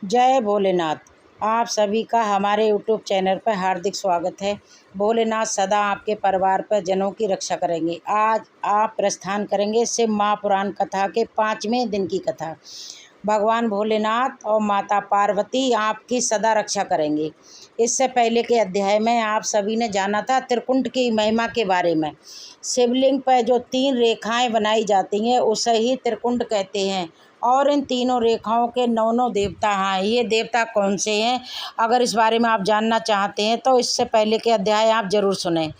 जय भोलेनाथ। आप सभी का हमारे यूट्यूब चैनल पर हार्दिक स्वागत है। भोलेनाथ सदा आपके परिवार पर जनों की रक्षा करेंगे। आज आप प्रस्थान करेंगे शिव महापुराण कथा के 5वें दिन की कथा। भगवान भोलेनाथ और माता पार्वती आपकी सदा रक्षा करेंगे। इससे पहले के अध्याय में आप सभी ने जाना था त्रिकुंड की महिमा के बारे में। शिवलिंग पर जो 3 रेखाएं बनाई जाती हैं उसे ही त्रिकुंड कहते हैं और इन तीनों रेखाओं के 9 देवता हैं। ये देवता कौन से हैं, अगर इस बारे में आप जानना चाहते हैं तो इससे पहले के अध्याय आप ज़रूर सुनें।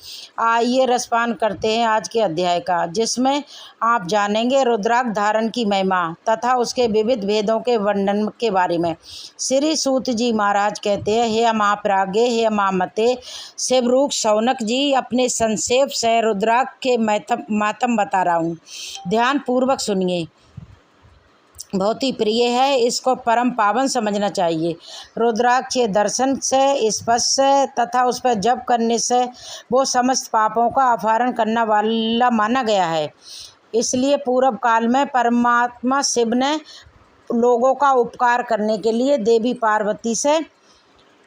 आइए रसपान करते हैं आज के अध्याय का, जिसमें आप जानेंगे रुद्राक्ष धारण की महिमा तथा उसके विविध भेदों के वर्णन के बारे में। श्री सूत जी महाराज कहते हैं, हे महाप्राज्ञ, हे महामते, शिवरूप शौनक जी अपने संक्षेप से रुद्राक्ष के मातम बता रहा हूँ। ध्यान पूर्वक सुनिए, बहुत ही प्रिय है, इसको परम पावन समझना चाहिए। रुद्राक्ष के दर्शन से, स्पर्श से तथा उस पर जप करने से वो समस्त पापों का अपहरण करने वाला माना गया है। इसलिए पूर्व काल में परमात्मा शिव ने लोगों का उपकार करने के लिए देवी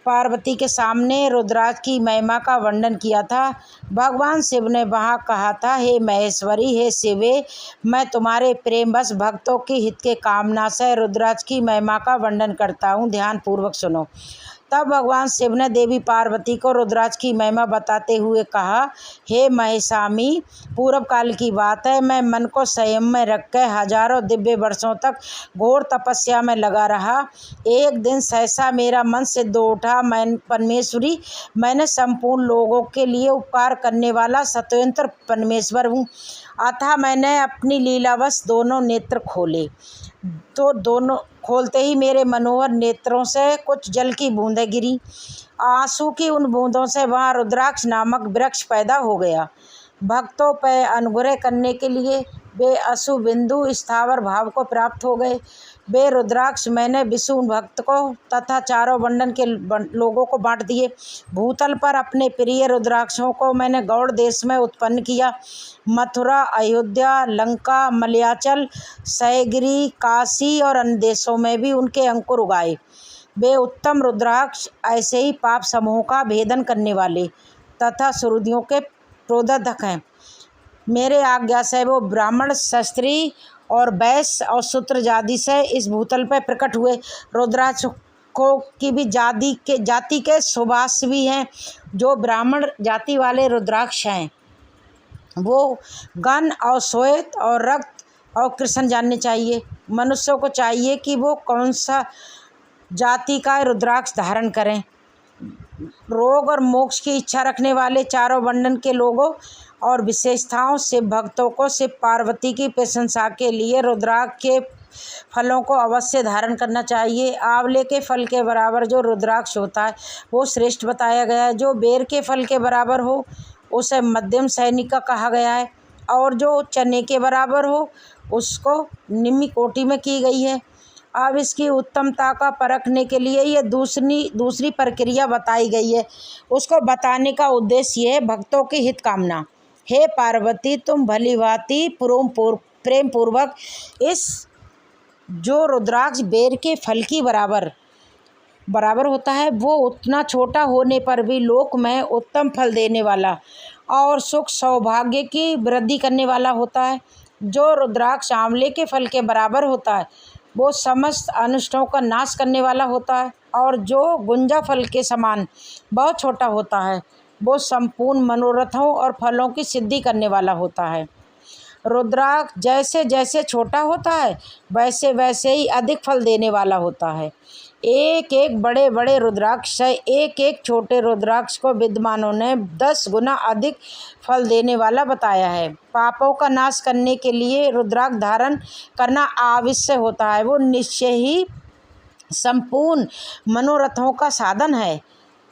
पार्वती के सामने रुद्राक्ष की महिमा का वर्णन किया था। भगवान शिव ने वहाँ कहा था, हे महेश्वरी, हे शिवे, मैं तुम्हारे प्रेमवश भक्तों के हित के कामना से रुद्राक्ष की महिमा का वर्णन करता हूँ। ध्यान पूर्वक सुनो। तब भगवान शिव ने देवी पार्वती को रुद्राक्ष की महिमा बताते हुए कहा, हे महेशामी, पूर्व काल की बात है, मैं मन को संयम में रखकर हजारों दिव्य वर्षों तक घोर तपस्या में लगा रहा। एक दिन सहसा मेरा मन सिद्ध उठा, मैं परमेश्वरी, मैंने संपूर्ण लोगों के लिए उपकार करने वाला स्वतंत्र परमेश्वर हूँ। अतः मैंने अपनी लीलावश दोनों नेत्र खोले, तो दोनों खोलते ही मेरे मनोहर नेत्रों से कुछ जल की बूंदें गिरी। आंसू की उन बूंदों से वहाँ रुद्राक्ष नामक वृक्ष पैदा हो गया। भक्तों पर अनुग्रह करने के लिए वे अशु बिंदु स्थावर भाव को प्राप्त हो गए। वे रुद्राक्ष मैंने विष्णु भक्त को तथा चारों मंडल के लोगों को बांट दिए। भूतल पर अपने प्रिय रुद्राक्षों को मैंने गौड़ देश में उत्पन्न किया। मथुरा, अयोध्या, लंका, मलयाचल, सयगिरी, काशी और अन्य देशों में भी उनके अंकुर उगाए। वे उत्तम रुद्राक्ष ऐसे ही पाप समूह का भेदन करने वाले तथा सुरधियों के प्रोदधक हैं। मेरे आज्ञा से वो ब्राह्मण, क्षत्रिय और वैश्य और शूद्र जाति से इस भूतल पर प्रकट हुए। रुद्राक्ष को की भी जाति के सुभाष भी हैं। जो ब्राह्मण जाति वाले रुद्राक्ष हैं वो गण और श्वेत और रक्त और कृष्ण जानने चाहिए। मनुष्यों को चाहिए कि वो कौन सा जाति का रुद्राक्ष धारण करें। रोग और मोक्ष की इच्छा रखने वाले चारों वर्णन के लोगों और विशेषताओं शिव भक्तों को शिव पार्वती की प्रशंसा के लिए रुद्राक्ष के फलों को अवश्य धारण करना चाहिए। आंवले के फल के बराबर जो रुद्राक्ष होता है वो श्रेष्ठ बताया गया है। जो बेर के फल के बराबर हो उसे मध्यम सैनिक का कहा गया है, और जो चने के बराबर हो उसको निम्न कोटि में की गई है। अब इसकी उत्तमता का परखने के लिए ये दूसरी प्रक्रिया बताई गई है। उसको बताने का उद्देश्य ये है, भक्तों की हित कामना। हे पार्वती, तुम भली भांति प्रेम पूर्वक इस जो रुद्राक्ष बेर के फल की बराबर होता है, वो उतना छोटा होने पर भी लोक में उत्तम फल देने वाला और सुख सौभाग्य की वृद्धि करने वाला होता है। जो रुद्राक्ष आंवले के फल के बराबर होता है वो समस्त अनिष्टों का नाश करने वाला होता है, और जो गुंजा फल के समान बहुत छोटा होता है वो संपूर्ण मनोरथों और फलों की सिद्धि करने वाला होता है। रुद्राक्ष जैसे जैसे छोटा होता है वैसे वैसे ही अधिक फल देने वाला होता है। एक एक बड़े बड़े रुद्राक्ष से एक एक छोटे रुद्राक्ष को विद्वानों ने 10 गुना अधिक फल देने वाला बताया है। पापों का नाश करने के लिए रुद्राक्ष धारण करना आवश्यक होता है। वो निश्चय ही संपूर्ण मनोरथों का साधन है,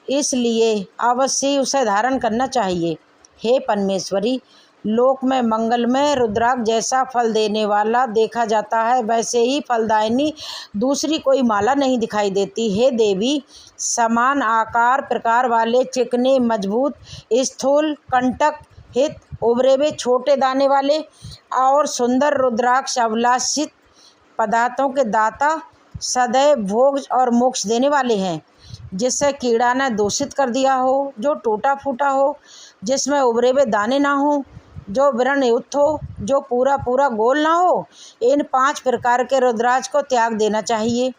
इसलिए अवश्य उसे धारण करना चाहिए। हे परमेश्वरी, लोक में मंगल में रुद्राक्ष जैसा फल देने वाला देखा जाता है वैसे ही फलदायिनी दूसरी कोई माला नहीं दिखाई देती। हे देवी, समान आकार प्रकार वाले चिकने, मजबूत, स्थूल, कंटक हित, उभरे हुए छोटे दाने वाले और सुंदर रुद्राक्ष अभिलाषित पदार्थों के दाता सदैव भोग और मोक्ष देने वाले हैं। जिससे कीड़ा ने दूषित कर दिया हो, जो टूटा फूटा हो, जिसमें उभरे हुए दाने ना हो, जो व्रणयुक्त हो, जो पूरा पूरा गोल ना हो, इन 5 प्रकार के रुद्राक्ष को त्याग देना चाहिए।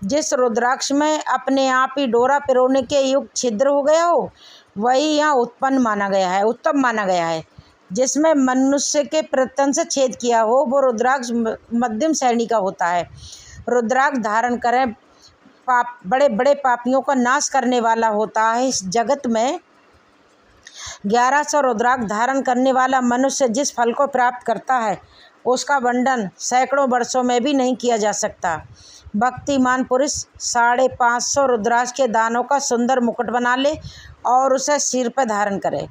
जिस रुद्राक्ष में अपने आप ही डोरा पिरोने के युग छिद्र हो गया हो, वही यहाँ उत्तम माना गया है। जिसमें मनुष्य के प्रत्यन से छेद किया हो, वो रुद्राक्ष मध्यम श्रेणी का होता है। रुद्राक्ष धारण करें बड़े बड़े पापियों का नाश करने वाला होता है। इस जगत में 1100 रुद्राक्ष धारण करने वाला मनुष्य जिस फल को प्राप्त करता है, उसका वर्णन सैकड़ों वर्षों में भी नहीं किया जा सकता। भक्तिमान पुरुष 550 रुद्राक्ष के दानों का सुंदर मुकुट बना ले और उसे सिर पर धारण करे।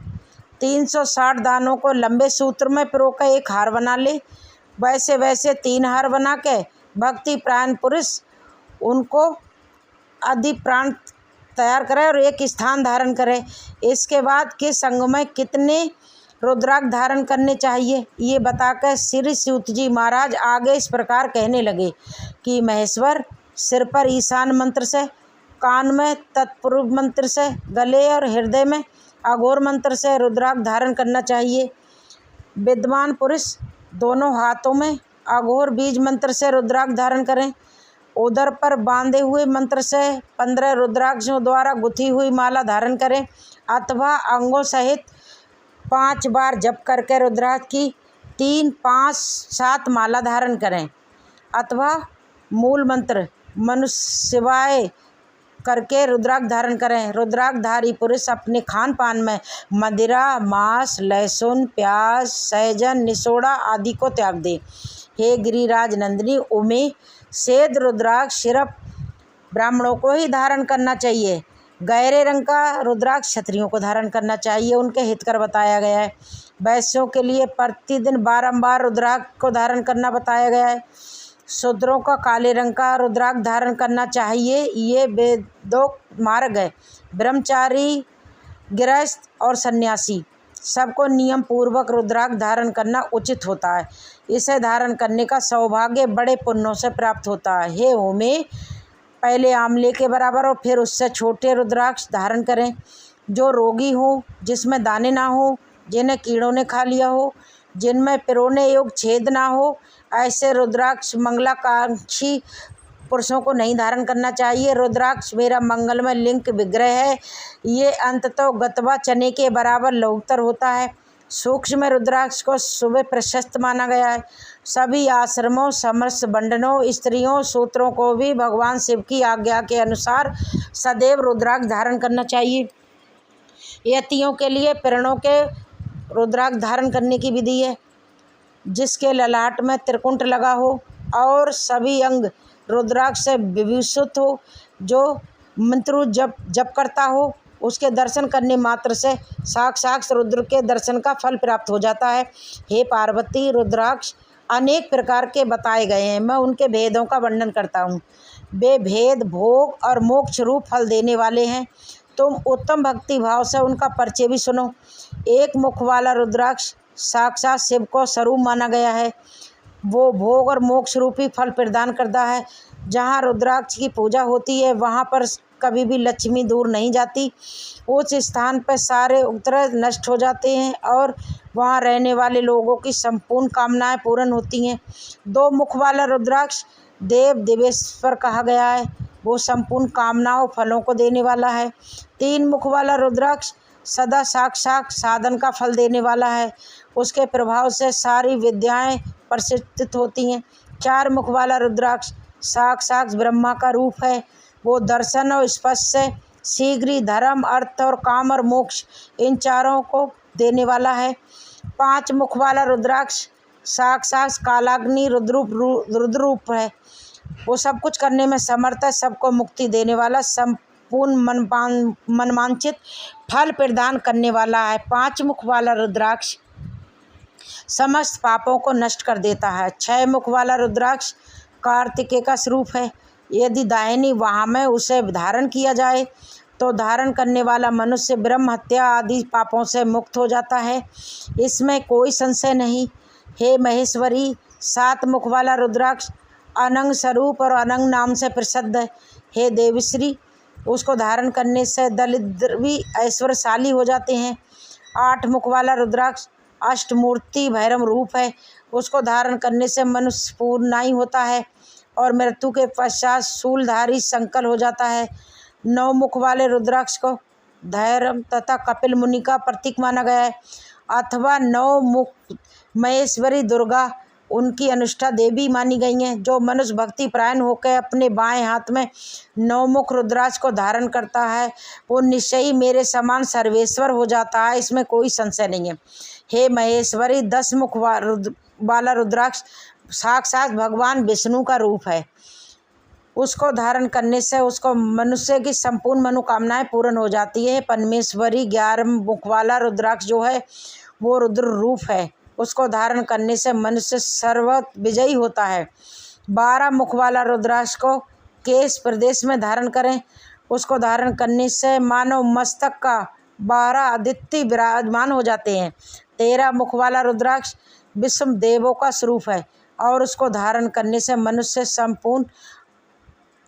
360 दानों को लंबे सूत्र में पिरोकर एक हार बना ले। वैसे वैसे 3 हार बना के भक्ति प्राण पुरुष उनको आदि प्राण तैयार करे और एक स्थान धारण करे। इसके बाद किस अंग में कितने रुद्राक्ष धारण करने चाहिए, ये बताकर श्री सूत जी महाराज आगे इस प्रकार कहने लगे कि महेश्वर, सिर पर ईशान मंत्र से, कान में तत्पूर्व मंत्र से, गले और हृदय में अघोर मंत्र से रुद्राक्ष धारण करना चाहिए। विद्वान पुरुष दोनों हाथों में अघोर बीज मंत्र से रुद्राक्ष धारण करें। उदर पर बांधे हुए मंत्र से 15 रुद्राक्षों द्वारा गुथी हुई माला धारण करें, अथवा अंगों सहित 5 बार जप करके रुद्राक्ष की 3, 5, 7 माला धारण करें, अथवा मूल मंत्र मनुष्य शिवाय करके रुद्राक्ष धारण करें। रुद्राक्षधारी पुरुष अपने खान पान में मदिरा, मांस, लहसुन, प्याज, सहजन, निसोड़ा आदि को त्याग दे। हे गिरिराज नंदिनी उमे, श्वेत रुद्राक्ष सिर्फ ब्राह्मणों को ही धारण करना चाहिए। गहरे रंग का रुद्राक्ष क्षत्रियों को धारण करना चाहिए, उनके हित कर बताया गया है। वैश्यों के लिए प्रतिदिन बारंबार रुद्राक्ष को धारण करना बताया गया है। शूद्रों का काले रंग का रुद्राक्ष धारण करना चाहिए। ये वेदोक्त मार्ग है। ब्रह्मचारी, गृहस्थ और सन्यासी सबको नियम पूर्वक रुद्राक्ष धारण करना उचित होता है। इसे धारण करने का सौभाग्य बड़े पुण्यों से प्राप्त होता है। हे उमे, पहले आंवले के बराबर और फिर उससे छोटे रुद्राक्ष धारण करें। जो रोगी हो, जिसमें दाने ना हो, जिन्हें कीड़ों ने खा लिया हो, जिनमें पिरोने योग्य छेद ना हो, ऐसे रुद्राक्ष मंगलाकांक्षी पुरुषों को नहीं धारण करना चाहिए। रुद्राक्ष मेरा मंगलमय लिंग विग्रह है। ये अंततः गतवा चने के बराबर लघुतर होता है। सूक्ष्म रुद्राक्ष को सुबह प्रशस्त माना गया है। सभी आश्रमों, समस्त बंधनों, स्त्रियों, सूत्रों को भी भगवान शिव की आज्ञा के अनुसार सदैव रुद्राक्ष धारण करना चाहिए। यतियों के लिए प्रणों के रुद्राक्ष धारण करने की विधि है। जिसके ललाट में त्रिकुंट लगा हो और सभी अंग रुद्राक्ष से विभूषित हो, जो मंत्र जप करता हो, उसके दर्शन करने मात्र से साक्षात रुद्र के दर्शन का फल प्राप्त हो जाता है। हे पार्वती, रुद्राक्ष अनेक प्रकार के बताए गए हैं। मैं उनके भेदों का वर्णन करता हूँ। वे भेद भोग और मोक्ष रूप फल देने वाले हैं। तुम उत्तम भक्ति भाव से उनका परिचय भी सुनो। एक मुख वाला रुद्राक्ष साक्षात शिव को स्वरूप माना गया है। वो भोग और मोक्ष रूपी फल प्रदान करता है। जहाँ रुद्राक्ष की पूजा होती है, वहाँ पर कभी भी लक्ष्मी दूर नहीं जाती। उस स्थान पर सारे उपद्रव नष्ट हो जाते हैं और वहाँ रहने वाले लोगों की संपूर्ण कामनाएं पूर्ण होती हैं। 2 मुख वाला रुद्राक्ष देव देवेश्वर कहा गया है। वो संपूर्ण कामनाओं फलों को देने वाला है। 3 मुख वाला रुद्राक्ष सदा साक्षात साधन का फल देने वाला है। उसके प्रभाव से सारी विद्याएं प्रसिद्ध होती हैं। 4 मुख वाला रुद्राक्ष साक्षात ब्रह्मा का रूप है। वो दर्शन और स्पर्श से शीघ्र ही धर्म, अर्थ और काम और मोक्ष इन चारों को देने वाला है। 5 मुख वाला रुद्राक्ष साक्षात कालाग्नि रुद्र रूप है। वो सब कुछ करने में समर्थ है। सबको मुक्ति देने वाला, संपूर्ण मनवांछित फल प्रदान करने वाला है। 5 मुख वाला रुद्राक्ष समस्त पापों को नष्ट कर देता है। 6 मुख वाला रुद्राक्ष कार्तिकेय का स्वरूप है। यदि दाहिनी बाह में उसे धारण किया जाए तो धारण करने वाला मनुष्य ब्रह्म हत्या आदि पापों से मुक्त हो जाता है। इसमें कोई संशय नहीं। हे महेश्वरी, 7 मुख वाला रुद्राक्ष अनंग स्वरूप और अनंग नाम से प्रसिद्ध है। हे देवश्री, उसको धारण करने से दरिद्र भी ऐश्वर्यशाली हो जाते हैं। 8 मुख वाला रुद्राक्ष अष्टमूर्ति भैरव रूप है। उसको धारण करने से मनुष्य पूर्णाई होता है और मृत्यु के पश्चात शूलधारी संकल हो जाता है। 9 मुख वाले रुद्राक्ष को धैर्य तथा कपिल मुनि का प्रतीक माना गया है, अथवा 9 मुख महेश्वरी दुर्गा उनकी अनुष्ठा देवी मानी गई हैं। जो मनुष्य भक्ति परायण होकर अपने बाएं हाथ में 9 मुख रुद्राक्ष को धारण करता है वो निश्चय ही मेरे समान सर्वेश्वर हो जाता है, इसमें कोई संशय नहीं है। हे महेश्वरी, 10 मुख वाला रुद्राक्ष साक्षात भगवान विष्णु का रूप है। उसको धारण करने से उसको मनुष्य की संपूर्ण मनोकामनाएं पूर्ण हो जाती है। परमेश्वरी 11 मुख वाला रुद्राक्ष जो है वो रुद्र रूप है। उसको धारण करने से मनुष्य सर्व विजयी होता है। 12 मुख वाला रुद्राक्ष को केश प्रदेश में धारण करें। उसको धारण करने से मानव मस्तक का 12 आदित्य विराजमान हो जाते हैं। 13 मुख वाला रुद्राक्ष विश्व देवों का स्वरूप है और उसको धारण करने से मनुष्य संपूर्ण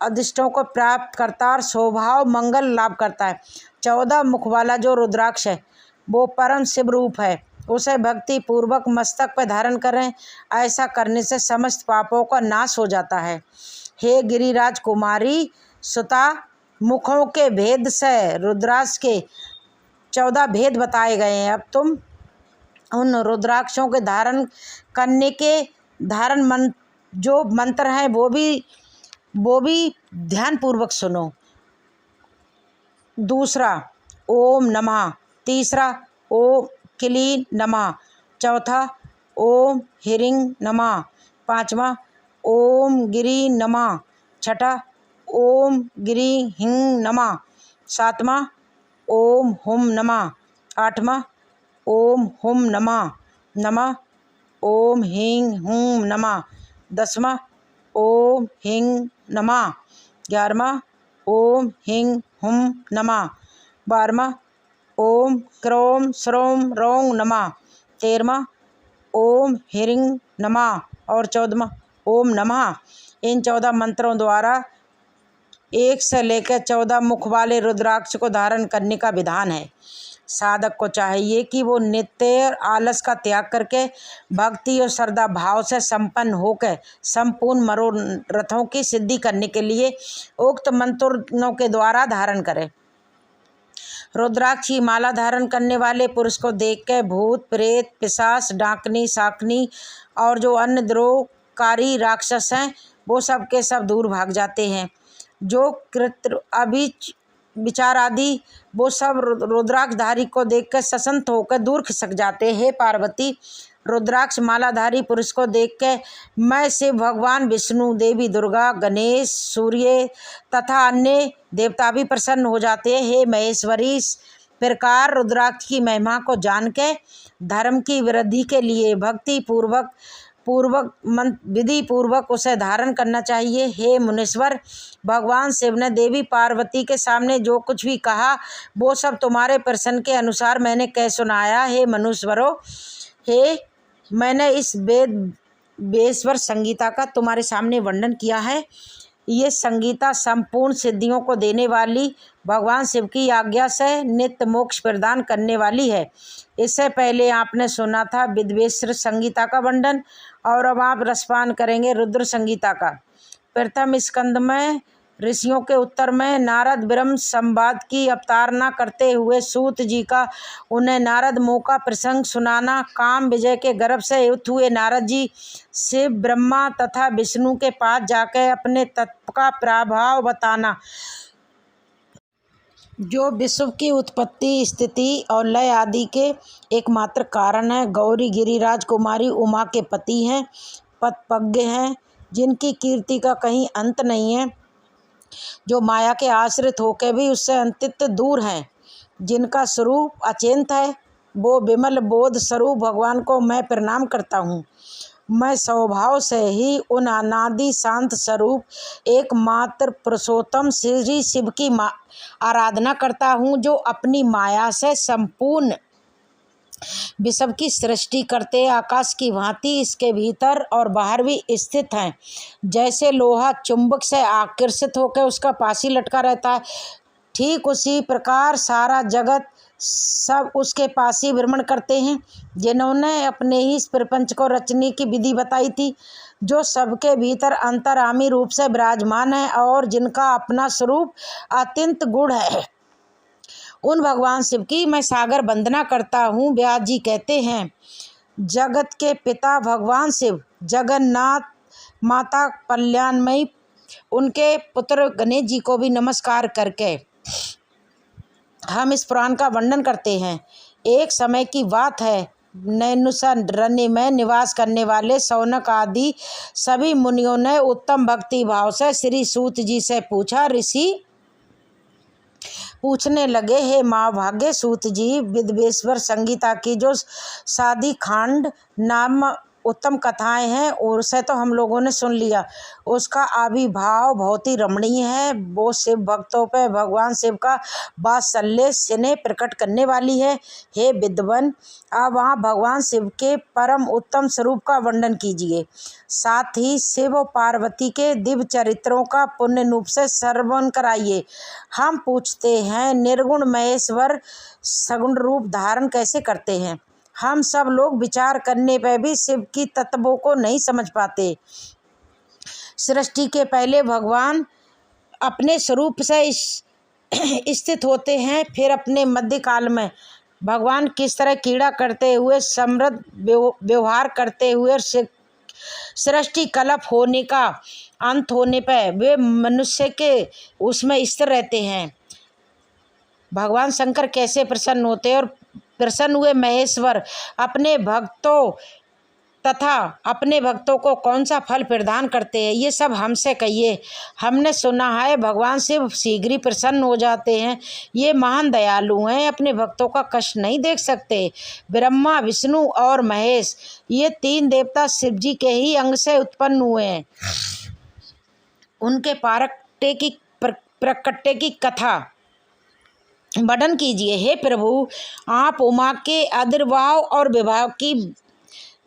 अधिष्टों को प्राप्त करता और स्वभाव मंगल लाभ करता है। 14 मुख वाला जो रुद्राक्ष है वो परम शिव रूप है। उसे भक्ति पूर्वक मस्तक पर धारण करें। ऐसा करने से समस्त पापों का नाश हो जाता है। हे गिरिराज कुमारी सुता, मुखों के भेद से रुद्राक्ष के 14 भेद बताए गए हैं। अब तुम उन रुद्राक्षों के धारण करने के जो मंत्र हैं वो भी ध्यान पूर्वक सुनो। दूसरा ओम नमः, तीसरा ओम क्लीं नमः, चौथा ओम ह्रीं नमः, पांचवा ओम गिरी नमः, छठा ओम गिरी हिं नमः, सातवां ओम हुम नमः, आठवां ओम हुम नमः नमः ओम ह्रीं हुम नमः, 10वां ओम ह्रीं नमः, 11वां ओम ह्रीं हुम नमः, 12वां ओम क्रोम श्रोम रौं नमः, 13वां ओम ह्रीं नमः और 14वां ओम नमः। इन 14 मंत्रों द्वारा 1 से लेकर 14 मुख वाले रुद्राक्ष को धारण करने का विधान है। साधक को चाहिए कि वो नित्य आलस का त्याग करके भक्ति और श्रद्धा भाव से संपन्न होकर संपूर्ण मनोरथों की सिद्धि करने के लिए उक्त मंत्रों के द्वारा धारण करे। रुद्राक्ष की माला धारण करने वाले पुरुष को देख के भूत प्रेत पिशाच डाकनी शाकनी और जो अन्य द्रोहकारी राक्षस हैं वो सब के सब दूर भाग जाते हैं। जो कृत्र अभिच विचार आदि वो सब रुद्राक्षधारी को देखकर सशंत होकर दूर खिसक जाते हैं। हे पार्वती, रुद्राक्ष मालाधारी पुरुष को देख के मैं शिव भगवान विष्णु, देवी दुर्गा, गणेश, सूर्य तथा अन्य देवता भी प्रसन्न हो जाते हैं। हे महेश्वरी, इस प्रकार रुद्राक्ष की महिमा को जान के धर्म की वृद्धि के लिए भक्ति पूर्वक विधि पूर्वक उसे धारण करना चाहिए। हे मुनीश्वर, भगवान शिव ने देवी पार्वती के सामने जो कुछ भी कहा वो सब तुम्हारे प्रश्न के अनुसार मैंने कह सुनाया। हे मनुष्वरों, मैंने इस वेश्वर संगीता का तुम्हारे सामने वर्णन किया है। ये संगीता संपूर्ण सिद्धियों को देने वाली भगवान शिव की आज्ञा से नित्य मोक्ष प्रदान करने वाली है। इससे पहले आपने सुना था विद्वेश्वर संगीता का वर्णन और अब आप रसपान करेंगे रुद्र संगीता का। प्रथम स्कंद में ऋषियों के उत्तर में नारद ब्रह्म संवाद की अवतारणा करते हुए सूत जी का उन्हें नारद मुँह का प्रसंग सुनाना, काम विजय के गर्भ से युक्त हुए नारद जी शिव ब्रह्मा तथा विष्णु के पास जाकर अपने तत्व का प्रभाव बताना, जो विश्व की उत्पत्ति स्थिति और लय आदि के एकमात्र कारण है। गौरी गिरिराज कुमारी उमा के पति हैं, पदपज्ञ हैं, जिनकी कीर्ति का कहीं अंत नहीं है, जो माया के आश्रित होकर भी उससे अंतित दूर हैं, जिनका स्वरूप अचिंत है। वो विमल बोध स्वरूप भगवान को मैं प्रणाम करता हूँ। मैं स्वभाव से ही उन अनादि शांत स्वरूप एकमात्र पुरुषोत्तम श्री शिव की आराधना करता हूँ, जो अपनी माया से संपूर्ण विश्व की सृष्टि करते आकाश की भांति इसके भीतर और बाहर भी स्थित हैं। जैसे लोहा चुंबक से आकर्षित होकर उसका पास ही लटका रहता है, ठीक उसी प्रकार सारा जगत सब उसके पास ही भ्रमण करते हैं। जिन्होंने अपने ही इस प्रपंच को रचने की विधि बताई थी, जो सबके भीतर अंतर्यामी रूप से विराजमान है और जिनका अपना स्वरूप अत्यंत गुण है, उन भगवान शिव की मैं सागर वंदना करता हूँ। व्यास जी कहते हैं, जगत के पिता भगवान शिव, जगन्नाथ माता कल्याणमयी, उनके पुत्र गणेश जी को भी नमस्कार करके हम इस पुराण का वर्णन करते हैं। एक समय की बात है, नैमिषारण्य में निवास करने वाले शौनक आदि सभी मुनियों ने उत्तम भक्ति भाव से श्री सूत जी से पूछा। ऋषि पूछने लगे, हे महाभाग्य सूत जी, विद्वेश्वर संगीता की जो शादी खांड नाम उत्तम कथाएं हैं उसे तो हम लोगों ने सुन लिया। उसका आविर्भाव बहुत ही रमणीय है। वो शिव भक्तों पे भगवान शिव का वात्सल्य स्नेह प्रकट करने वाली है। हे विद्वान, अब वहाँ भगवान शिव के परम उत्तम स्वरूप का वर्णन कीजिए। साथ ही शिव और पार्वती के दिव्य चरित्रों का पुण्य रूप से श्रवण कराइए। हम पूछते हैं, निर्गुण महेश्वर सगुण रूप धारण कैसे करते हैं? हम सब लोग विचार करने पर भी शिव की तत्वों को नहीं समझ पाते। सृष्टि के पहले भगवान अपने स्वरूप से स्थित होते हैं, फिर अपने मध्यकाल में भगवान किस तरह कीड़ा करते हुए समृद्ध व्यवहार करते हुए सृष्टि कल्प होने का अंत होने पर वे मनुष्य के उसमें स्थिर रहते हैं। भगवान शंकर कैसे प्रसन्न होते हैं और प्रसन्न हुए महेश्वर अपने भक्तों को कौन सा फल प्रदान करते हैं, ये सब हमसे कहिए। हमने सुना है भगवान शिव शीघ्र ही प्रसन्न हो जाते हैं। ये महान दयालु हैं, अपने भक्तों का कष्ट नहीं देख सकते। ब्रह्मा, विष्णु और महेश, ये तीन देवता शिव जी के ही अंग से उत्पन्न हुए हैं। उनके प्रकटे की कथा वर्णन कीजिए। हे प्रभु, आप उमा के आविर्भाव और विवाह की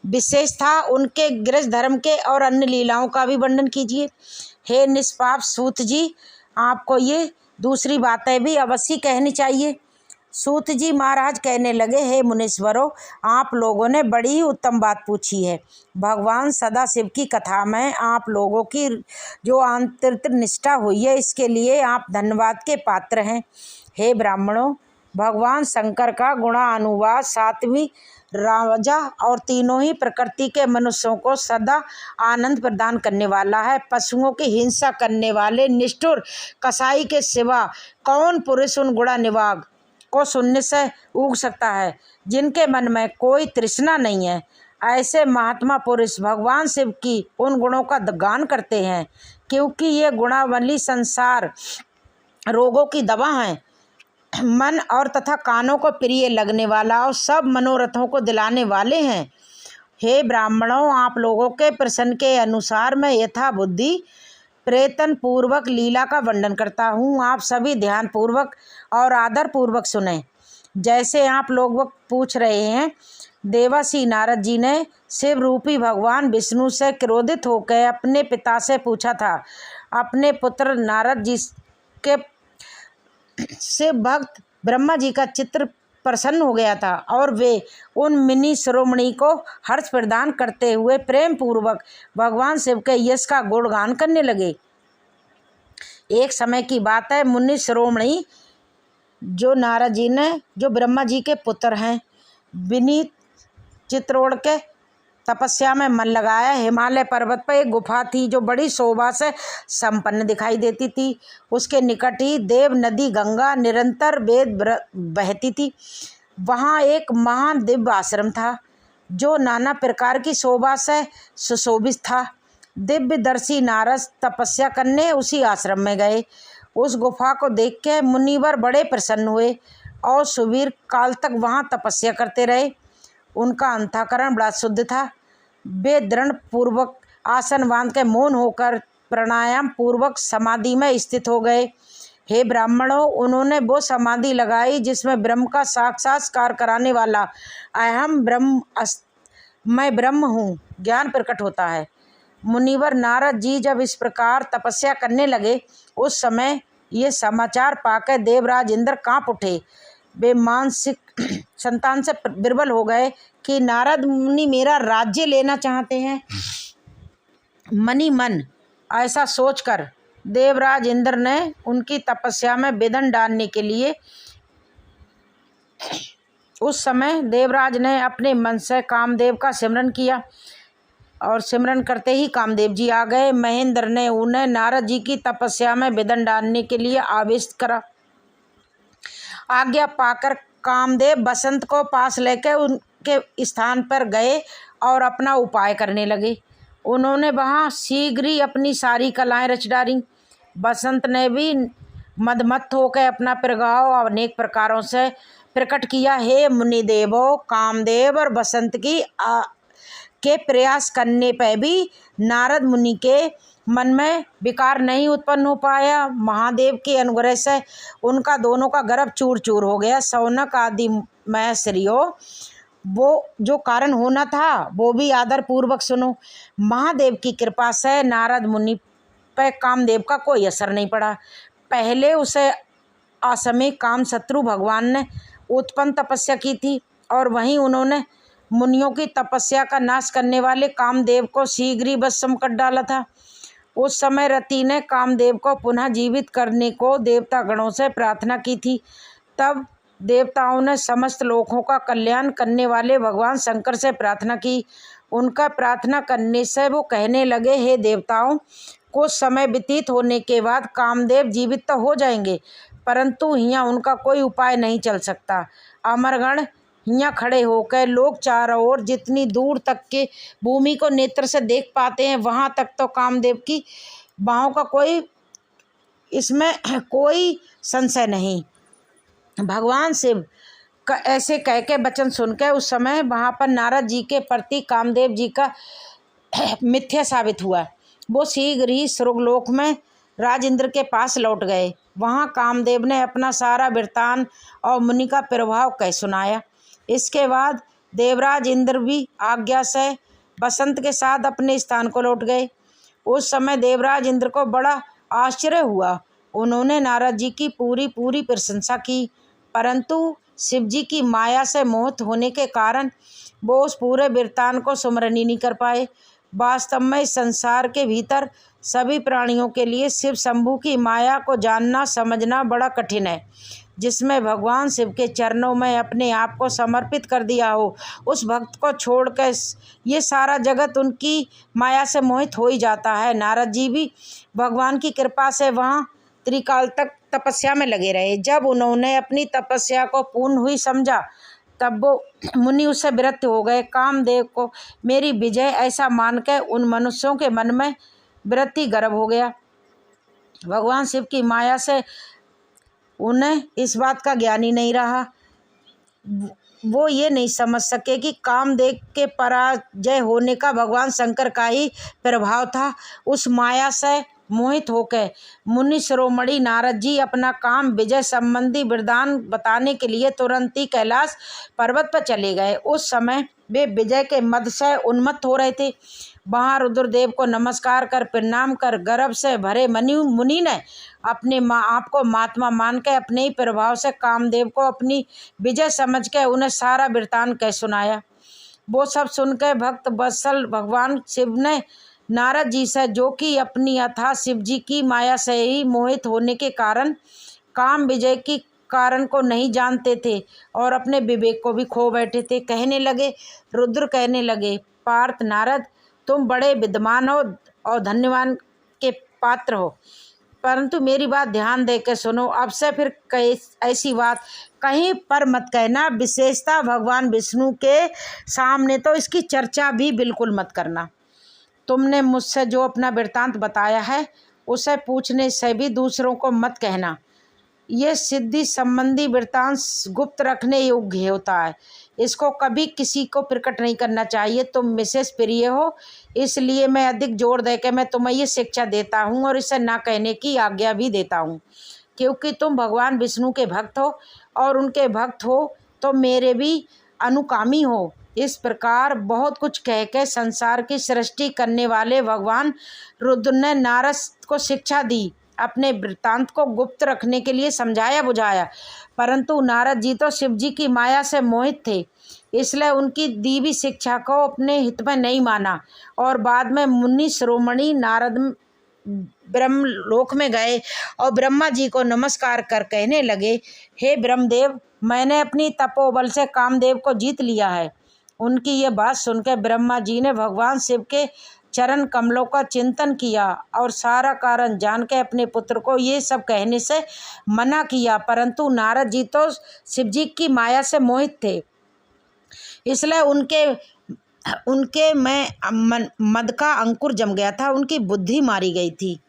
विशेषता, उनके गृह धर्म के और अन्य लीलाओं का भी वर्णन कीजिए। हे निष्पाप सूत जी, आपको ये दूसरी बातें भी अवश्य कहनी चाहिए। सूत जी महाराज कहने लगे, हे मुनीश्वरों, आप लोगों ने बड़ी ही उत्तम बात पूछी है। भगवान सदाशिव की कथा में आप लोगों की जो आंतरिक निष्ठा हुई है, इसके लिए आप धन्यवाद के पात्र हैं। हे ब्राह्मणों, भगवान शंकर का गुणानुवाद सात्विक राजा और तीनों ही प्रकृति के मनुष्यों को सदा आनंद प्रदान करने वाला है। पशुओं की हिंसा करने वाले निष्ठुर कसाई के सिवा कौन पुरुष उन गुणानुवाद को सुनने से ऊब सकता है, जिनके मन में कोई तृष्णा नहीं है। ऐसे महात्मा पुरुष भगवान शिव की उन गुणों का गान करते हैं, क्योंकि ये गुणावली संसार रोगों की दवा हैं। मन और तथा कानों को प्रिय लगने वाला और सब मनोरथों को दिलाने वाले हैं। हे ब्राह्मणों, आप लोगों के प्रश्न के अनुसार मैं यथा बुद्धि प्रयत्न पूर्वक लीला का वर्णन करता हूँ। आप सभी ध्यान पूर्वक और आदर पूर्वक सुने। जैसे आप लोग पूछ रहे हैं, देवर्षि नारद जी ने शिव रूपी भगवान विष्णु से क्रोधित होकर अपने पिता से पूछा था। अपने पुत्र नारद जी के से भक्त ब्रह्मा जी का चित्र प्रसन्न हो गया था और वे उन मुनि शिरोमणि को हर्ष प्रदान करते हुए प्रेम पूर्वक भगवान शिव के यश का गुणगान करने लगे। एक समय की बात है, मुनि शिरोमणि जो नारद जी ने, जो ब्रह्मा जी के पुत्र हैं, विनीत चित्रोड़ के तपस्या में मन लगाया। हिमालय पर्वत पर एक गुफा थी जो बड़ी शोभा से संपन्न दिखाई देती थी। उसके निकट ही देव नदी गंगा निरंतर वेद बहती थी। वहाँ एक महान दिव्य आश्रम था जो नाना प्रकार की शोभा से सुशोभित था। दिव्य दर्शी नारद तपस्या करने उसी आश्रम में गए। उस गुफा को देख के मुनिवर बड़े प्रसन्न हुए और सुदीर्घ काल तक वहाँ तपस्या करते रहे। उनका अंतःकरण बड़ा शुद्ध था। वे दृढ़ पूर्वक आसन बांध के मौन होकर प्राणायाम पूर्वक समाधि में स्थित हो गए। हे ब्राह्मणों, उन्होंने वो समाधि लगाई जिसमें ब्रह्म का साक्षात्कार कराने वाला अहम मैं ब्रह्म हूँ ज्ञान प्रकट होता है। मुनिवर नारद जी जब इस प्रकार तपस्या करने लगे, उस समय ये समाचार पाकर देवराज इंद्र कांप उठे। वे मानसिक संतान से विर्बल हो गए कि नारद मुनि मेरा राज्य लेना चाहते हैं। मनी मन ऐसा सोचकर देवराज इंद्र ने उनकी तपस्या में विघ्न डालने के लिए उस समय देवराज ने अपने मन से कामदेव का सिमरन किया और सिमरन करते ही कामदेव जी आ गए। महेंद्र ने उन्हें नारद जी की तपस्या में विघ्न डालने के लिए आवेशित करा। आज्ञा पाकर कामदेव बसंत को पास लेकर उनके स्थान पर गए और अपना उपाय करने लगे। उन्होंने वहाँ शीघ्र ही अपनी सारी कलाएं रच डाली। बसंत ने भी मदमत्त होकर अपना प्रभाव अनेक प्रकारों से प्रकट किया। हे मुनिदेवों, कामदेव और बसंत के प्रयास करने पर भी नारद मुनि के मन में विकार नहीं उत्पन्न हो पाया। महादेव के अनुग्रह से उनका दोनों का गर्भ चूर चूर हो गया। शौनक आदि महर्षियों, वो जो कारण होना था वो भी आदर पूर्वक सुनो। महादेव की कृपा से नारद मुनि पर कामदेव का कोई असर नहीं पड़ा। पहले उसे असमय काम शत्रु भगवान ने उत्पन्न तपस्या की थी और वहीं उन्होंने मुनियों की तपस्या का नाश करने वाले कामदेव को शीघ्र ही भस्म कर डाला था। उस समय रति ने कामदेव को पुनः जीवित करने को देवता गणों से प्रार्थना की थी। तब देवताओं ने समस्त लोकों का कल्याण करने वाले भगवान शंकर से प्रार्थना की। उनका प्रार्थना करने से वो कहने लगे, हे देवताओं, कुछ समय व्यतीत होने के बाद कामदेव जीवित तो हो जाएंगे, परंतु यहाँ उनका कोई उपाय नहीं चल सकता। अमरगण यहाँ खड़े होकर लोग चारों ओर जितनी दूर तक के भूमि को नेत्र से देख पाते हैं, वहाँ तक तो कामदेव की बाहों का इसमें कोई संशय नहीं। भगवान शिव का ऐसे कह के वचन सुनकर उस समय वहाँ पर नारद जी के प्रति कामदेव जी का मिथ्या साबित हुआ। वो शीघ्र ही स्वर्गलोक में राजेंद्र के पास लौट गए। वहाँ कामदेव ने अपना सारा वृत्तांत और मुनि का प्रभाव कह सुनाया। इसके बाद देवराज इंद्र भी आज्ञा से बसंत के साथ अपने स्थान को लौट गए। उस समय देवराज इंद्र को बड़ा आश्चर्य हुआ। उन्होंने नारद जी की पूरी प्रशंसा की, परंतु शिव जी की माया से मोहित होने के कारण वो उस पूरे वृत्तांत को स्मरण ही नहीं कर पाए। वास्तव में संसार के भीतर सभी प्राणियों के लिए शिव शंभू की माया को जानना समझना बड़ा कठिन है। जिसमें भगवान शिव के चरणों में अपने आप को समर्पित कर दिया हो, उस भक्त को छोड़कर ये सारा जगत उनकी माया से मोहित हो ही जाता है। नारद जी भी भगवान की कृपा से वहाँ त्रिकाल तक तपस्या में लगे रहे। जब उन्होंने अपनी तपस्या को पूर्ण हुई समझा, तब वो मुनि उससे विरक्त हो गए। कामदेव को मेरी विजय ऐसा मानकर उन मनुष्यों के मन में वृत्ति गर्भ हो गया। भगवान शिव की माया से उन्हें इस बात का ज्ञान ही नहीं रहा। वो ये नहीं समझ सके कि कामदेव के पराजय होने का भगवान शंकर का ही प्रभाव था। उस माया से मोहित होकर मुनि शिरोमणि नारद जी अपना काम विजय संबंधी वरदान बताने के लिए तुरंत ही कैलाश पर्वत पर चले गए। उस समय वे विजय के मद से उन्मत्त हो रहे थे। वहाँ रुद्रदेव को नमस्कार कर प्रणाम कर गर्व से भरे मुनि ने अपने आप को महात्मा मान के अपने ही प्रभाव से कामदेव को अपनी विजय समझ के उन्हें सारा वृत्तांत कह सुनाया। वो सब सुनकर भक्त वत्सल भगवान शिव ने नारद जी से, जो कि अपनी अथाह शिव जी की माया से ही मोहित होने के कारण काम विजय की कारण को नहीं जानते थे और अपने विवेक को भी खो बैठे थे, कहने लगे। रुद्र कहने लगे, पार्थ नारद, तुम बड़े विद्वान हो और धन्यवान के पात्र हो, परंतु मेरी बात ध्यान दे के सुनो। अब से फिर ऐसी बात कहीं पर मत कहना, विशेषता भगवान विष्णु के सामने तो इसकी चर्चा भी बिल्कुल मत करना। तुमने मुझसे जो अपना वृत्तांत बताया है, उसे पूछने से भी दूसरों को मत कहना। ये सिद्धि संबंधी वृत्तांत गुप्त रखने योग्य होता है, इसको कभी किसी को प्रकट नहीं करना चाहिए। तुम विशेष प्रिय हो, इसलिए मैं अधिक जोर देकर मैं तुम्हें ये शिक्षा देता हूँ और इसे ना कहने की आज्ञा भी देता हूँ। क्योंकि तुम भगवान विष्णु के भक्त हो और उनके भक्त हो तो मेरे भी अनुगामी हो। इस प्रकार बहुत कुछ कह के संसार की सृष्टि करने वाले भगवान रुद्र ने नारद को शिक्षा दी। अपने वृत्तांत को गुप्त रखने के लिए समझाया बुझाया, परंतु नारद जी तो शिव जी की माया से मोहित थे, इसलिए उनकी दी हुई शिक्षा को अपने हित में नहीं माना और बाद में मुनि शिरोमणि नारद ब्रह्मलोक में गए और ब्रह्मा जी को नमस्कार कर कहने लगे, हे ब्रह्मदेव, मैंने अपनी तपोबल से कामदेव को जीत लिया है। उनकी ये बात सुनकर ब्रह्मा जी ने भगवान शिव के चरण कमलों का चिंतन किया और सारा कारण जान के अपने पुत्र को ये सब कहने से मना किया, परंतु नारद जी तो शिव जी की माया से मोहित थे, इसलिए उनके में मद का अंकुर जम गया था, उनकी बुद्धि मारी गई थी।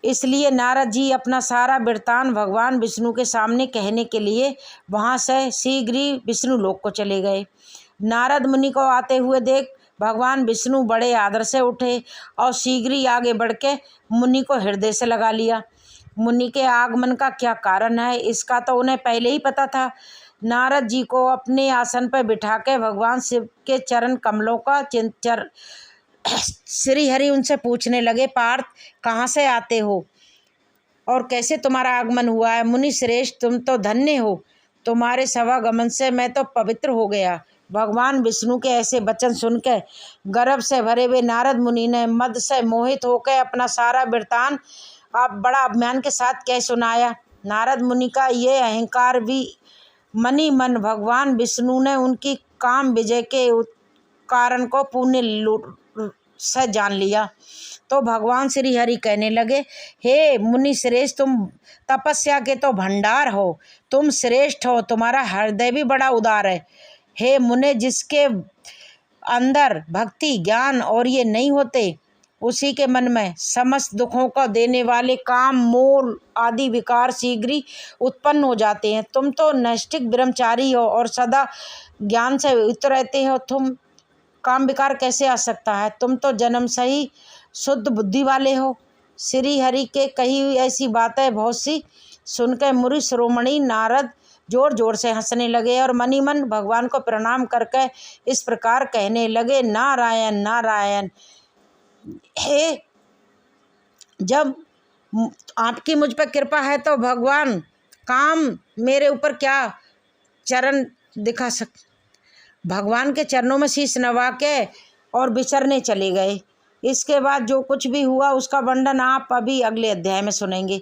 इसलिए नारद जी अपना सारा वृत्तांत भगवान विष्णु के सामने कहने के लिए वहाँ से शीघ्र ही विष्णु लोक को चले गए। नारद मुनि को आते हुए देख भगवान विष्णु बड़े आदर से उठे और शीघ्र ही आगे बढ़ के मुनि को हृदय से लगा लिया। मुनि के आगमन का क्या कारण है इसका तो उन्हें पहले ही पता था। नारद जी को अपने आसन पर बिठा के भगवान शिव के चरण कमलों का श्री हरि उनसे पूछने लगे, पार्थ, कहाँ से आते हो और कैसे तुम्हारा आगमन हुआ है? मुनि श्रेष्ठ, तुम तो धन्य हो, तुम्हारे सवागमन से मैं तो पवित्र हो गया। भगवान विष्णु के ऐसे वचन सुनकर गर्व से भरे हुए नारद मुनि ने मद से मोहित होकर अपना सारा वृत्तांत आप बड़ा अभिमान के साथ कह सुनाया। नारद मुनि का ये अहंकार भी मनी मन भगवान विष्णु ने उनकी काम विजय के कारण को पुण्य से जान लिया। तो भगवान श्री हरि कहने लगे, हे मुनि श्रेष्ठ, तुम तपस्या के तो भंडार हो, तुम श्रेष्ठ हो, तुम्हारा हृदय भी बड़ा उदार है। हे मुने, जिसके अंदर भक्ति ज्ञान और ये नहीं होते उसी के मन में समस्त दुखों को देने वाले काम मोह आदि विकार शीघ्र ही उत्पन्न हो जाते हैं। तुम तो नैष्ठिक ब्रह्मचारी हो और सदा ज्ञान से युक्त रहते हो, तुम काम विकार कैसे आ सकता है? तुम तो जन्म से ही शुद्ध बुद्धि वाले हो। श्री हरि के कही हुई ऐसी बातें बहुत सी सुनकर मुनि शिरोमणि नारद जोर जोर से हंसने लगे और मनी मन भगवान को प्रणाम करके इस प्रकार कहने लगे, नारायण नारायण, हे, जब आपकी मुझ पर कृपा है तो भगवान काम मेरे ऊपर क्या चरण दिखा भगवान के चरणों में शीश नवा के और विचरने चले गए। इसके बाद जो कुछ भी हुआ उसका वर्णन आप अभी अगले अध्याय में सुनेंगे।